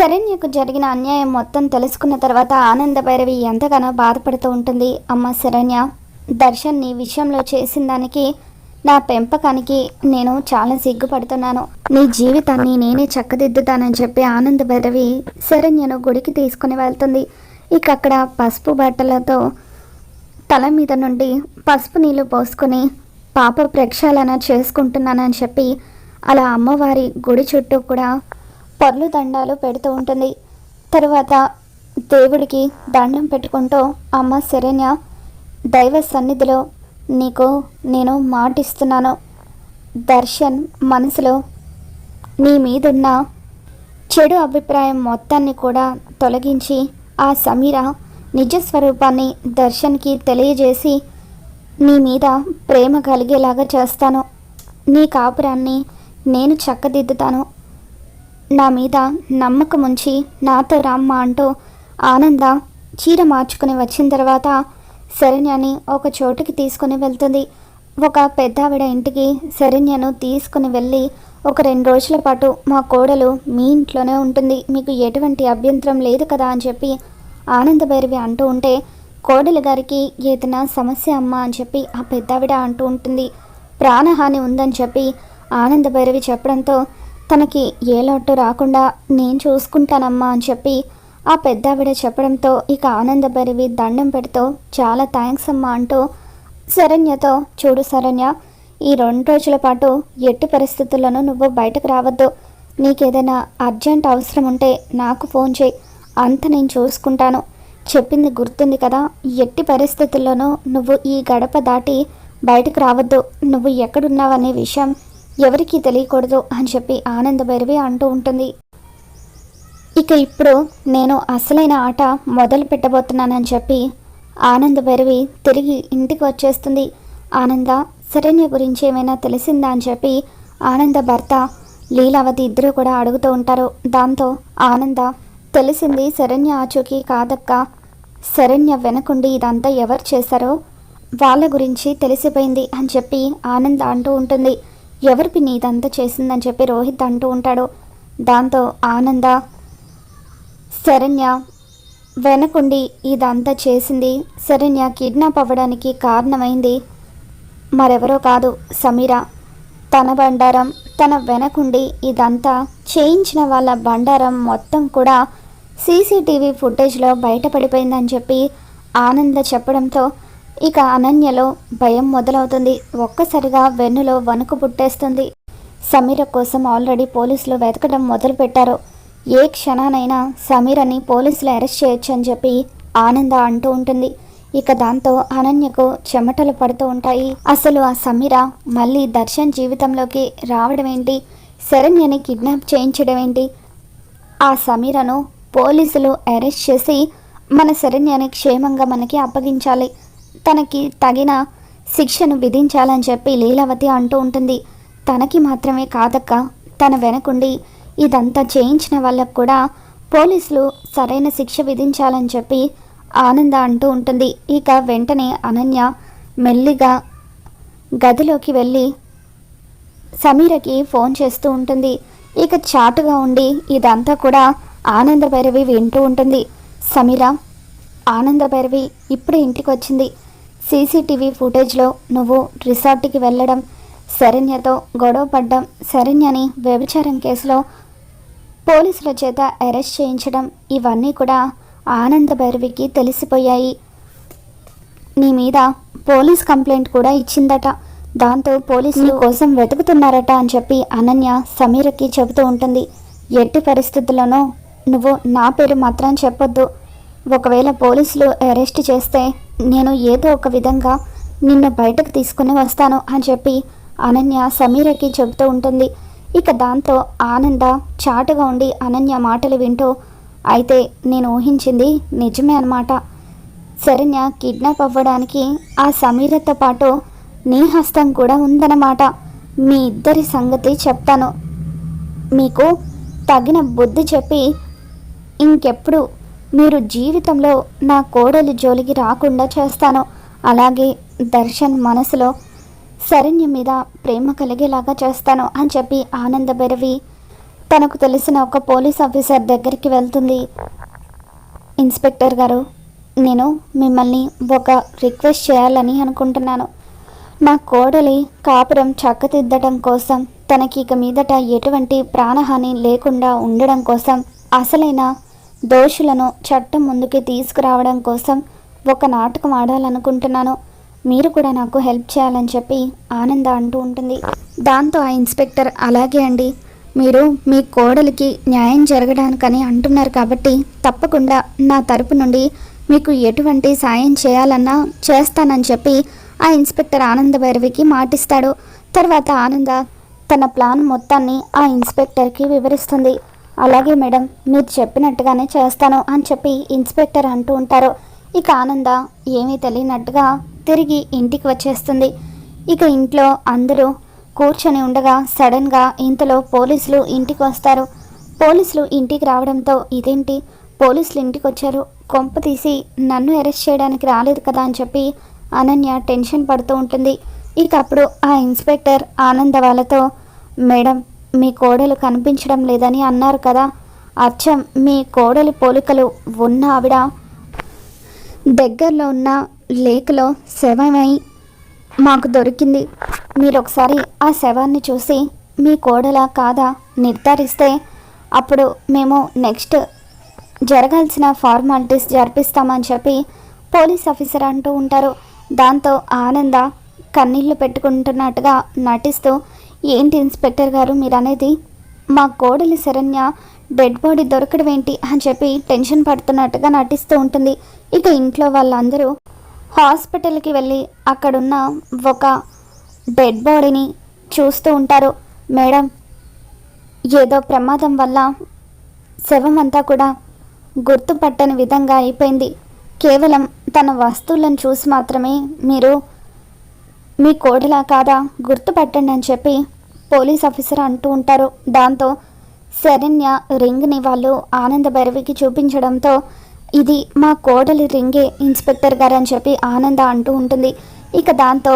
శరణ్యకు జరిగిన అన్యాయం మొత్తం తెలుసుకున్న తర్వాత ఆనంద భైరవి ఎంతగానో బాధపడుతూ ఉంటుంది. అమ్మ శరణ్య, దర్శన్ నీ విషయంలో చేసిన దానికి, నా పెంపకానికి నేను చాలా సిగ్గుపడుతున్నాను. నీ జీవితాన్ని నేనే చక్కదిద్దుతానని చెప్పి ఆనంద భైరవి శరణ్యను గుడికి తీసుకుని వెళ్తుంది. ఇక అక్కడ పసుపు బట్టలతో తల మీద నుండి పసుపు నీళ్లు పోసుకొని పాప ప్రక్షాళన చేసుకుంటున్నానని చెప్పి అలా అమ్మవారి గుడి చుట్టూ కూడా పర్లు దండాలు పెడుతూ ఉంటుంది. తరువాత దేవుడికి దండం పెట్టుకుంటూ, అమ్మ శరణ్య, దైవ సన్నిధిలో నీకు నేను మాటిస్తున్నాను, దర్శన్ మనసులో నీ మీదున్న చెడు అభిప్రాయం మొత్తాన్ని కూడా తొలగించి ఆ సమీర నిజస్వరూపాన్ని దర్శన్కి తెలియజేసి నీ మీద ప్రేమ కలిగేలాగా చేస్తాను. నీ కాపురాన్ని నేను చక్కదిద్దుతాను. నా మీద నమ్మకం ఉంచి నాతో రమ్మ అంటూ ఆనంద చీర మార్చుకుని వచ్చిన తర్వాత శరణ్యని ఒక చోటుకి తీసుకుని వెళ్తుంది. ఒక పెద్దావిడ ఇంటికి శరణ్యను తీసుకుని వెళ్ళి, ఒక 2 రోజుల పాటు మా కోడలు మీ ఇంట్లోనే ఉంటుంది, మీకు ఎటువంటి అభ్యంతరం లేదు కదా అని చెప్పి ఆనంద భైరవి అంటూ ఉంటే, కోడలి గారికి ఏదైనా సమస్య అమ్మ అని చెప్పి ఆ పెద్దావిడ అంటూ ఉంటుంది. ప్రాణహాని ఉందని చెప్పి ఆనంద భైరవి చెప్పడంతో, తనకి ఏ లోటు రాకుండా నేను చూసుకుంటానమ్మా అని చెప్పి ఆ పెద్దావిడ చెప్పడంతో ఇక ఆనంద భైరవి దండం పెడుతూ, చాలా థ్యాంక్స్ అమ్మా అంటూ శరణ్యతో, చూడు శరణ్య, ఈ 2 రోజుల పాటు ఎట్టి పరిస్థితుల్లోనూ నువ్వు బయటకు రావద్దు. నీకేదైనా అర్జెంట్ అవసరం ఉంటే నాకు ఫోన్ చేయి, అంత నేను చూసుకుంటాను. చెప్పింది గుర్తుంది కదా, ఎట్టి పరిస్థితుల్లోనూ నువ్వు ఈ గడప దాటి బయటకు రావద్దు, నువ్వు ఎక్కడున్నావనే విషయం ఎవరికీ తెలియకూడదు అని చెప్పి ఆనంద భైరవి అంటూ ఉంటుంది. ఇక ఇప్పుడు నేను అసలైన ఆట మొదలు పెట్టబోతున్నానని చెప్పి ఆనంద భైరవి తిరిగి ఇంటికి వచ్చేస్తుంది. ఆనంద, శరణ్య గురించి ఏమైనా తెలిసిందా అని చెప్పి ఆనంద భర్త లీలావతి ఇద్దరు కూడా అడుగుతూ ఉంటారు. దాంతో ఆనంద, తెలిసింది శరణ్య ఆచూకీ కాదక్క, శరణ్య వెనకుండి ఇదంతా ఎవరు చేశారో వాళ్ళ గురించి తెలిసిపోయింది అని చెప్పి ఆనంద అంటూ ఉంటుంది. ఎవరి పిన్ని ఇదంతా చేసిందని చెప్పి రోహిత్ అంటూ ఉంటాడు. దాంతో ఆనంద, శరణ్య వెనకుండి ఇదంతా చేసింది, శరణ్య కిడ్నాప్ అవ్వడానికి కారణమైంది మరెవరో కాదు, సమీర. తన బండారం, తన వెనకుండి ఇదంతా చేయించిన వాళ్ళ బండారం మొత్తం కూడా సీసీటీవీ ఫుటేజ్లో బయటపడిపోయిందని చెప్పి ఆనంద చెప్పడంతో ఇక అనన్యలో భయం మొదలవుతుంది. ఒక్కసారిగా వెన్నులో వణుకు పుట్టేస్తుంది. సమీర కోసం ఆల్రెడీ పోలీసులు వెతకడం మొదలుపెట్టారు. ఏ క్షణానైనా సమీరని పోలీసులు అరెస్ట్ చేయొచ్చు అని చెప్పి ఆనంద అంటూ ఉంటుంది. ఇక దాంతో అనన్యకు చెమటలు పడుతూ ఉంటాయి. అసలు ఆ సమీర మళ్ళీ దర్శన్ జీవితంలోకి రావడం ఏంటి, శరణ్యని కిడ్నాప్ చేయించడం ఏంటి, ఆ సమీరను పోలీసులు అరెస్ట్ చేసి మన శరణ్యని క్షేమంగా మనకి అప్పగించాలి, తనకి తగిన శిక్షను విధించాలని చెప్పి లీలావతి అంటూ ఉంటుంది. తనకి మాత్రమే కాదక్క, తన వెనకుండి ఇదంతా చేయించిన వాళ్ళకు కూడా పోలీసులు సరైన శిక్ష విధించాలని చెప్పి ఆనంద అంటూ ఉంటుంది. ఇక వెంటనే అనన్య మెల్లిగా గదిలోకి వెళ్ళి సమీరకి ఫోన్ చేస్తూ ఉంటుంది. ఇక చాటుగా ఉండి ఇదంతా కూడా ఆనంద భైరవి వింటూ ఉంటుంది. సమీర, ఆనంద భైరవి ఇప్పుడే ఇంటికి వచ్చింది. సీసీటీవీ ఫుటేజ్లో నువ్వు రిసార్ట్కి వెళ్ళడం, శరణ్యతో గొడవ పడ్డం, శరణ్యని వ్యభిచారం కేసులో పోలీసుల చేత అరెస్ట్ చేయించడం, ఇవన్నీ కూడా ఆనంద భైరవికి తెలిసిపోయాయి. నీ మీద పోలీస్ కంప్లైంట్ కూడా ఇచ్చిందట. దాంతో పోలీసుల కోసం వెతుకుతున్నారట అని చెప్పి అనన్య సమీరకి చెబుతూ ఉంటుంది. ఎట్టి పరిస్థితుల్లోనూ నువ్వు నా పేరు మాత్రం చెప్పొద్దు. ఒకవేళ పోలీసులు అరెస్ట్ చేస్తే నేను ఏదో ఒక విధంగా నిన్ను బయటకు తీసుకుని వస్తాను అని చెప్పి అనన్య సమీరకి చెబుతూ ఉంటుంది. ఇక దాంతో ఆనంద చాటుగా ఉండి అనన్య మాటలు వింటూ, అయితే నేను ఊహించింది నిజమే అన్నమాట, శరణ్య కిడ్నాప్ అవ్వడానికి ఆ సమీరతో పాటు నీ హస్తం కూడా ఉందన్నమాట. మీ ఇద్దరి సంగతి చెప్తాను, మీకు తగిన బుద్ధి చెప్పి ఇంకెప్పుడు మీరు జీవితంలో నా కోడలి జోలికి రాకుండా చేస్తాను. అలాగే దర్శన్ మనసులో శరణ్య మీద ప్రేమ కలిగేలాగా చేస్తాను అని చెప్పి ఆనంద భైరవి తనకు తెలిసిన ఒక పోలీస్ ఆఫీసర్ దగ్గరికి వెళ్తుంది. ఇన్స్పెక్టర్ గారు, నేను మిమ్మల్ని ఒక రిక్వెస్ట్ చేయాలని అనుకుంటున్నాను. మా కోడలి కాపురం చక్కదిద్దడం కోసం, తనకి ఇక మీదట ఎటువంటి ప్రాణహాని లేకుండా ఉండడం కోసం, అసలైన దోషులను చట్టం ముందుకి తీసుకురావడం కోసం ఒక నాటకం ఆడాలనుకుంటున్నాను. మీరు కూడా నాకు హెల్ప్ చేయాలని చెప్పి ఆనంద అంటూ ఉంటుంది. దాంతో ఆ ఇన్స్పెక్టర్, అలాగే అండి, మీరు మీ కోడలికి న్యాయం జరగడానికని అంటున్నారు కాబట్టి తప్పకుండా నా తరపు నుండి మీకు ఎటువంటి సాయం చేయాలన్నా చేస్తానని చెప్పి ఆ ఇన్స్పెక్టర్ ఆనంద భైరవికి మాటిస్తాడు. తర్వాత ఆనంద తన ప్లాన్ మొత్తాన్ని ఆ ఇన్స్పెక్టర్కి వివరిస్తుంది. అలాగే మేడం, మీరు చెప్పినట్టుగానే చేస్తాను అని చెప్పి ఇన్స్పెక్టర్ అంటూ ఉంటారు. ఇక ఆనంద ఏమీ తెలియనట్టుగా తిరిగి ఇంటికి వచ్చేస్తుంది. ఇక ఇంట్లో అందరూ కూర్చొని ఉండగా సడన్గా ఇంతలో పోలీసులు ఇంటికి వస్తారు. పోలీసులు ఇంటికి రావడంతో ఇదేంటి, పోలీసులు ఇంటికి వచ్చారు, కొంప తీసి నన్ను అరెస్ట్ చేయడానికి రాలేదు కదా అని చెప్పి అనన్య టెన్షన్ పడుతూ ఉంటుంది. ఇక అప్పుడు ఆ ఇన్స్పెక్టర్ ఆనంద వాళ్ళతో, మేడం, మీ కోడలు కనిపించడం లేదని అన్నారు కదా, అచ్చం మీ కోడలి పోలికలు ఉన్న ఆవిడ దగ్గరలో ఉన్న లేక్లో శవమై మాకు దొరికింది. మీరు ఒకసారి ఆ శవాన్ని చూసి మీ కోడల కాదా నిర్ధారిస్తే అప్పుడు మేము నెక్స్ట్ జరగాల్సిన ఫార్మాలిటీస్ జరిపిస్తామని చెప్పి పోలీస్ ఆఫీసర్ అంటూ ఉంటారు. దాంతో ఆనంద కన్నీళ్లు పెట్టుకుంటున్నట్టుగా నటిస్తూ, ఏంటి ఇన్స్పెక్టర్ గారు మీరు అనేది, మా కోడలి శరణ్య డెడ్ బాడీ దొరకడం ఏంటి అని చెప్పి టెన్షన్ పడుతున్నట్టుగా నటిస్తూ ఉంటుంది. ఇక ఇంట్లో వాళ్ళందరూ హాస్పిటల్కి వెళ్ళి అక్కడున్న ఒక డెడ్ బాడీని చూస్తూ ఉంటారు. మేడం, ఏదో ప్రమాదం వల్ల శవం అంతా కూడా గుర్తుపట్టని విధంగా అయిపోయింది. కేవలం తన వస్తువులను చూసి మాత్రమే మీరు మీ కోడలా కాదా గుర్తుపట్టండి అని చెప్పి పోలీస్ ఆఫీసర్ అంటూ ఉంటారు. దాంతో శరణ్య రింగ్ని వాళ్ళు ఆనంద భైరవికి చూపించడంతో, ఇది మా కోడలి రింగే ఇన్స్పెక్టర్ గారు అని చెప్పి ఆనంద అంటూ ఉంటుంది. ఇక దాంతో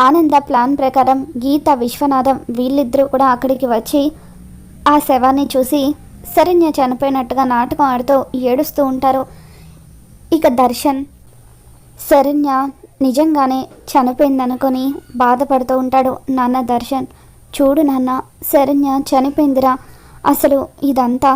ఆనంద ప్లాన్ ప్రకారం గీత, విశ్వనాథం వీళ్ళిద్దరూ కూడా అక్కడికి వచ్చి ఆ శవాన్ని చూసి శరణ్య చనిపోయినట్టుగా నాటకం ఆడుతూ ఏడుస్తూ ఉంటారు. ఇక దర్శన్ శరణ్య నిజంగానే చనిపోయిందనుకొని బాధపడుతూ ఉంటాడు. నాన్న దర్శన్, చూడు నాన్న, శరణ్య చనిపోయిందిరా, అసలు ఇదంతా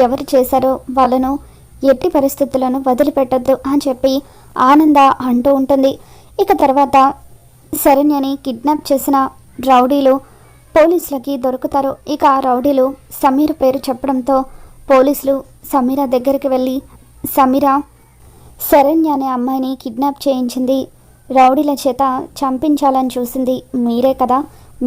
ఎవరు చేశారో వాళ్ళను ఎట్టి పరిస్థితులను వదిలిపెట్టద్దు అని చెప్పి ఆనంద అంటూ ఉంటుంది. ఇక తర్వాత శరణ్యని కిడ్నాప్ చేసిన రౌడీలు పోలీసులకి దొరుకుతారు. ఇక ఆ రౌడీలు సమీర పేరు చెప్పడంతో పోలీసులు సమీర దగ్గరికి వెళ్ళి, సమీర శరణ్య అనే అమ్మాయిని కిడ్నాప్ చేయించింది, రౌడీల చేత చంపించాలని చూసింది మీరే కదా,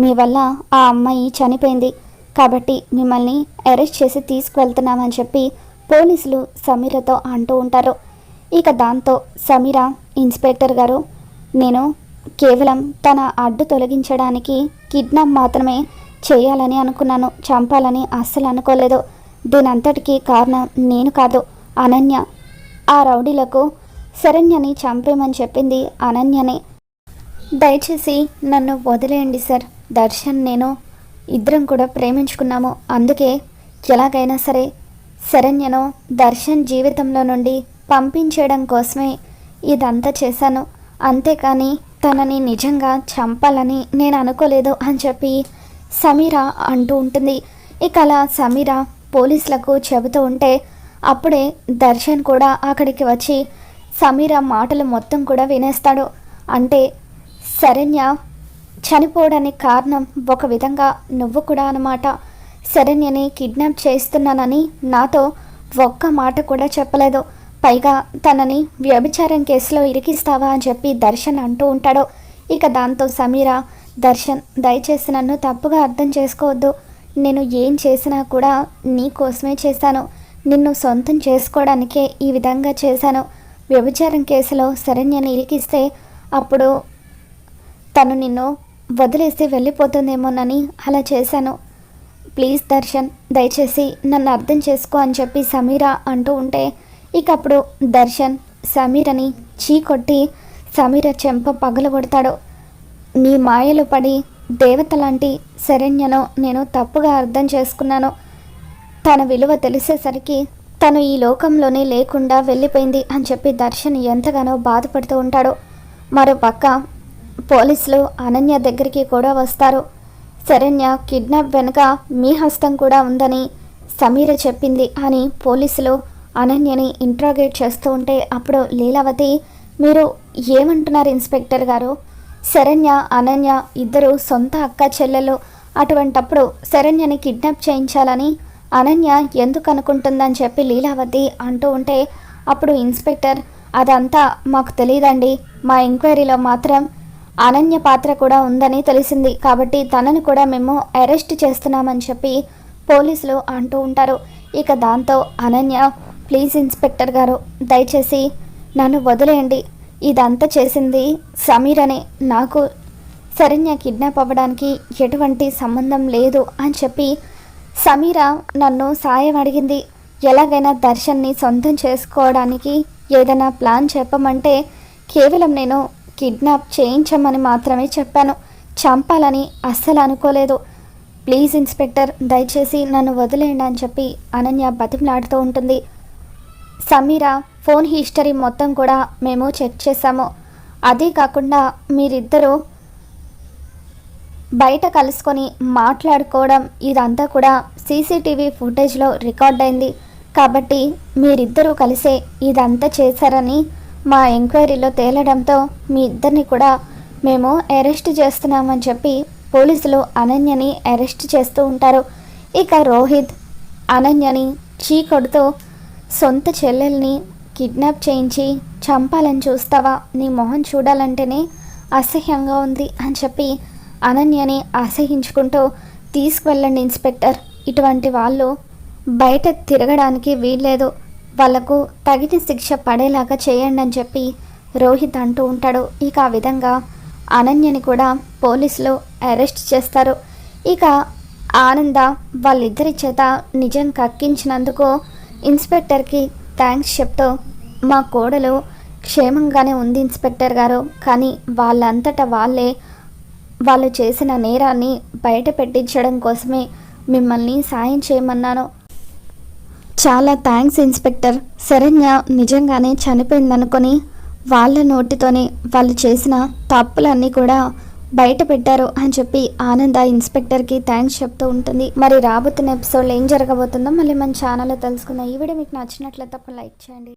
మీ వల్ల ఆ అమ్మాయి చనిపోయింది, కాబట్టి మిమ్మల్ని అరెస్ట్ చేసి తీసుకువెళ్తున్నామని చెప్పి పోలీసులు సమీరతో అంటూ ఉంటారు. ఇక దాంతో సమీర, ఇన్స్పెక్టర్ గారు, నేను కేవలం తన అడ్డు తొలగించడానికి కిడ్నాప్ మాత్రమే చేయాలని అనుకున్నాను, చంపాలని అస్సలు అనుకోలేదు. దీనంతటికీ కారణం నేను కాదు, అనన్య. ఆ రౌడీలకు శరణ్యని చంపేమని చెప్పింది అనన్యనే. దయచేసి నన్ను వదిలేయండి సార్, దర్శన్ నేను ఇద్దరం కూడా ప్రేమించుకున్నాము, అందుకే ఎలాగైనా సరే శరణ్యను దర్శన్ జీవితంలో నుండి పంపించేయడం కోసమే ఇదంతా చేశాను, అంతేకాని తనని నిజంగా చంపాలని నేను అనుకోలేదు అని చెప్పి సమీర అంటూ ఉంటుంది. ఇక అలా సమీర పోలీసులకు చెబుతూ ఉంటే అప్పుడే దర్శన్ కూడా అక్కడికి వచ్చి సమీర మాటలు మొత్తం కూడా వినేస్తాడు. అంటే శరణ్య చనిపోవడానికి కారణం ఒక విధంగా నువ్వు కూడా అన్నమాట. శరణ్యని కిడ్నాప్ చేస్తున్నానని నాతో ఒక్క మాట కూడా చెప్పలేదు, పైగా తనని వ్యభిచారం కేసులో ఇరికిస్తావా అని చెప్పి దర్శన్ అంటూ ఉంటాడు. ఇక దాంతో సమీర, దర్శన్ దయచేసి నన్ను తప్పుగా అర్థం చేసుకోవద్దు, నేను ఏం చేసినా కూడా నీ కోసమే చేశాను, నిన్ను సొంతం చేసుకోవడానికే ఈ విధంగా చేశాను, వ్యభిచారం కేసులో శరణ్యని ఇరికిస్తే అప్పుడు తను నిన్ను వదిలేసి వెళ్ళిపోతుందేమోనని అలా చేశాను, ప్లీజ్ దర్శన్ దయచేసి నన్ను అర్థం చేసుకో అని చెప్పి సమీర అంటూ ఉంటే ఇక అప్పుడు దర్శన్ సమీరని చీకొట్టి సమీర చెంప పగలగొడతాడు. నీ మాయలు పడి దేవత లాంటి శరణ్యను నేను తప్పుగా అర్థం చేసుకున్నాను. తన విలువ తెలిసేసరికి తను ఈ లోకంలోనే లేకుండా వెళ్ళిపోయింది అని చెప్పి దర్శన్ ఎంతగానో బాధపడుతూ ఉంటాడు. మరోపక్క పోలీసులు అనన్య దగ్గరికి కూడా వస్తారు. శరణ్య కిడ్నాప్ వెనుక మీ హస్తం కూడా ఉందని సమీర చెప్పింది అని పోలీసులు అనన్యని ఇంట్రాగేట్ చేస్తూ ఉంటే అప్పుడు లీలావతి, మీరు ఏమంటున్నారు ఇన్స్పెక్టర్ గారు? శరణ్య అనన్య ఇద్దరు సొంత అక్క చెల్లెలు. అటువంటప్పుడు శరణ్యని కిడ్నాప్ చేయించాలని అనన్య ఎందుకు అనుకుంటుందని చెప్పి లీలావతి అంటూ ఉంటే అప్పుడు ఇన్స్పెక్టర్, అదంతా మాకు తెలియదండి. మా ఎంక్వైరీలో మాత్రం అనన్య పాత్ర కూడా ఉందని తెలిసింది, కాబట్టి తనని కూడా మేము అరెస్ట్ చేస్తున్నామని చెప్పి పోలీసులు అంటూ ఉంటారు. ఇక దాంతో అనన్య, ప్లీజ్ ఇన్స్పెక్టర్ గారు, దయచేసి నన్ను వదిలేయండి. ఇదంతా చేసింది సమీర్ అనే, నాకు శరణ్య కిడ్నాప్ అవ్వడానికి ఎటువంటి సంబంధం లేదు అని చెప్పి సమీర నన్ను సాయం అడిగింది. ఎలాగైనా దర్శన్ని సొంతం చేసుకోవడానికి ఏదైనా ప్లాన్ చెప్పమంటే కేవలం నేను కిడ్నాప్ చేయించమని మాత్రమే చెప్పాను, చంపాలని అస్సలు అనుకోలేదు. ప్లీజ్ ఇన్స్పెక్టర్, దయచేసి నన్ను వదిలేయండి అని చెప్పి అనన్య బతిమలాడుతూ ఉంటుంది. సమీర ఫోన్ హిస్టరీ మొత్తం కూడా మేము చెక్ చేసాము. అదే కాకుండా మీరిద్దరూ బయట కలుసుకొని మాట్లాడుకోవడం ఇదంతా కూడా సీసీటీవీ ఫుటేజ్లో రికార్డ్ అయింది. కాబట్టి మీరిద్దరూ కలిసే ఇదంతా చేశారని మా ఎంక్వైరీలో తేలడంతో మీ ఇద్దరిని కూడా మేము అరెస్ట్ చేస్తున్నామని చెప్పి పోలీసులు అనన్యని అరెస్ట్ చేస్తూ ఉంటారు. ఇక రోహిత్ అనన్యని చీకొడుతూ, సొంత చెల్లెల్ని కిడ్నాప్ చేయించి చంపాలని చూస్తావా? నీ మొహం చూడాలంటేనే అసహ్యంగా ఉంది అని చెప్పి అనన్యని అసహించుకుంటూ, తీసుకువెళ్ళండి ఇన్స్పెక్టర్, ఇటువంటి వాళ్ళు బయట తిరగడానికి వీల్లేదు, వాళ్లకు తగిన శిక్ష పడేలాగా చేయండి అని చెప్పి రోహిత్ అంటూ ఉంటాడు. ఇక ఆ విధంగా అనన్యని కూడా పోలీసులు అరెస్ట్ చేస్తారు. ఇక ఆనంద వాళ్ళిద్దరి చేత నిజం కక్కించినందుకు ఇన్స్పెక్టర్కి థ్యాంక్స్ చెప్తూ, మా కోడలు క్షేమంగానే ఉంది ఇన్స్పెక్టర్ గారు, కానీ వాళ్ళంతటా వాళ్ళు చేసిన నేరాన్ని బయట పెట్టించడం కోసమే మిమ్మల్ని సాయం చేయమన్నాను. చాలా థ్యాంక్స్ ఇన్స్పెక్టర్. శరణ్య నిజంగానే చనిపోయిందనుకొని వాళ్ళ నోటితోనే వాళ్ళు చేసిన తప్పులన్నీ కూడా బయట పెట్టారు అని చెప్పి ఆనంద ఇన్స్పెక్టర్కి థ్యాంక్స్ చెప్తూ ఉంటుంది. మరి రాబోతున్న ఎపిసోడ్లో ఏం జరగబోతుందో మళ్ళీ మన ఛానల్లో తెలుసుకుందాం. ఈ వీడియో మీకు నచ్చినట్లయితే తప్ప లైక్ చేయండి.